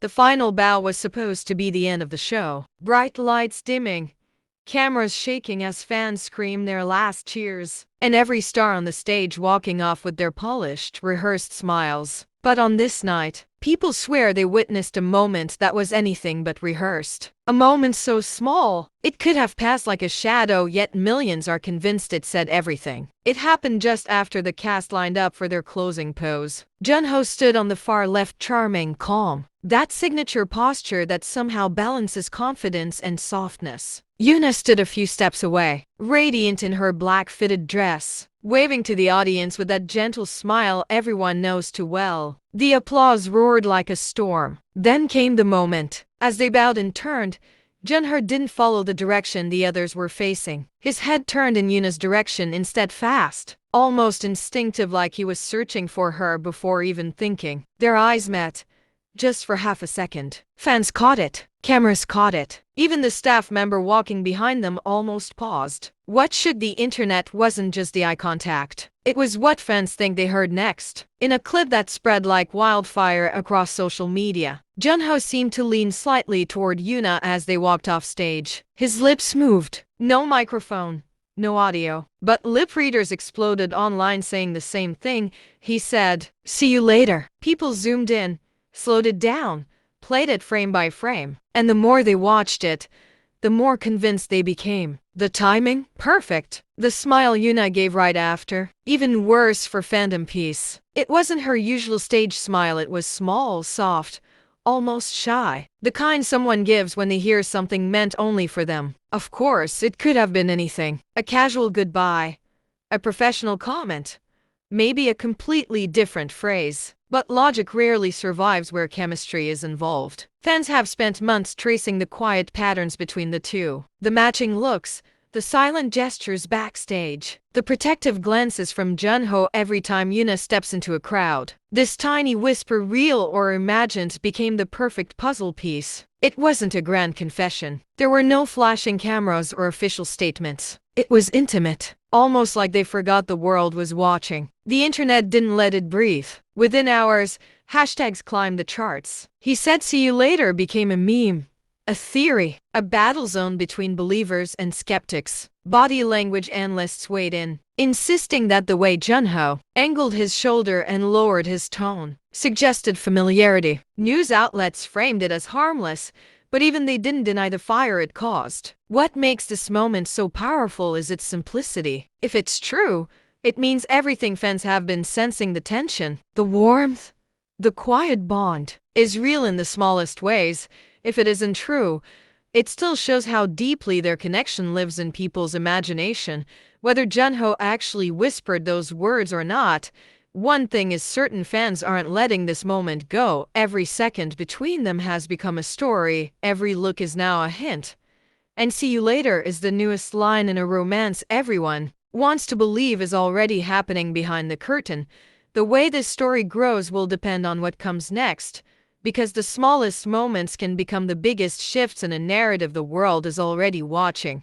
The final bow was supposed to be the end of the show. Bright lights dimming, cameras shaking as fans scream their last cheers, and every star on the stage walking off with their polished, rehearsed smiles. But on this night, people swear they witnessed a moment that was anything but rehearsed. A moment so small, it could have passed like a shadow, yet millions are convinced it said everything. It happened just after the cast lined up for their closing pose. Junho stood on the far left, charming, calm. That signature posture that somehow balances confidence and softness. Yoona stood a few steps away, radiant in her black fitted dress, waving to the audience with that gentle smile everyone knows too well. The applause roared like a storm. Then came the moment. As they bowed and turned, Junho didn't follow the direction the others were facing. His head turned in Yoona's direction instead, fast, almost instinctive, like he was searching for her before even thinking. Their eyes met, just for half a second. Fans caught it. Cameras caught it. Even the staff member walking behind them almost paused. What shook the internet wasn't just the eye contact. It was what fans think they heard next. In a clip that spread like wildfire across social media, Junho seemed to lean slightly toward Yoona as they walked off stage. His lips moved. No microphone, no audio. But lip readers exploded online saying the same thing. He said, "See you later." People zoomed in, slowed it down, played it frame by frame. And the more they watched it, the more convinced they became. The timing? Perfect. The smile Yoona gave right after? Even worse for fandom piece. It wasn't her usual stage smile, it was small, soft, almost shy. The kind someone gives when they hear something meant only for them. Of course, it could have been anything. A casual goodbye, a professional comment, maybe a completely different phrase. But logic rarely survives where chemistry is involved. Fans have spent months tracing the quiet patterns between the two. The matching looks, the silent gestures backstage, the protective glances from Junho every time Yoona steps into a crowd. This tiny whisper, real or imagined, became the perfect puzzle piece. It wasn't a grand confession. There were no flashing cameras or official statements. It was intimate, almost like they forgot the world was watching. The internet didn't let it breathe. Within hours, hashtags climbed the charts. "He said see you later" became a meme, a theory, a battle zone between believers and skeptics. Body language analysts weighed in, insisting that the way Junho angled his shoulder and lowered his tone suggested familiarity. News outlets framed it as harmless, but even they didn't deny the fire it caused. What makes this moment so powerful is its simplicity. If it's true, it means everything fans have been sensing: the tension, the warmth, the quiet bond is real in the smallest ways. If it isn't true, it still shows how deeply their connection lives in people's imagination. Whether Junho actually whispered those words or not, one thing is certain: fans aren't letting this moment go. Every second between them has become a story. Every look is now a hint. And "see you later" is the newest line in a romance everyone wants to believe is already happening behind the curtain. The way this story grows will depend on what comes next, because the smallest moments can become the biggest shifts in a narrative the world is already watching.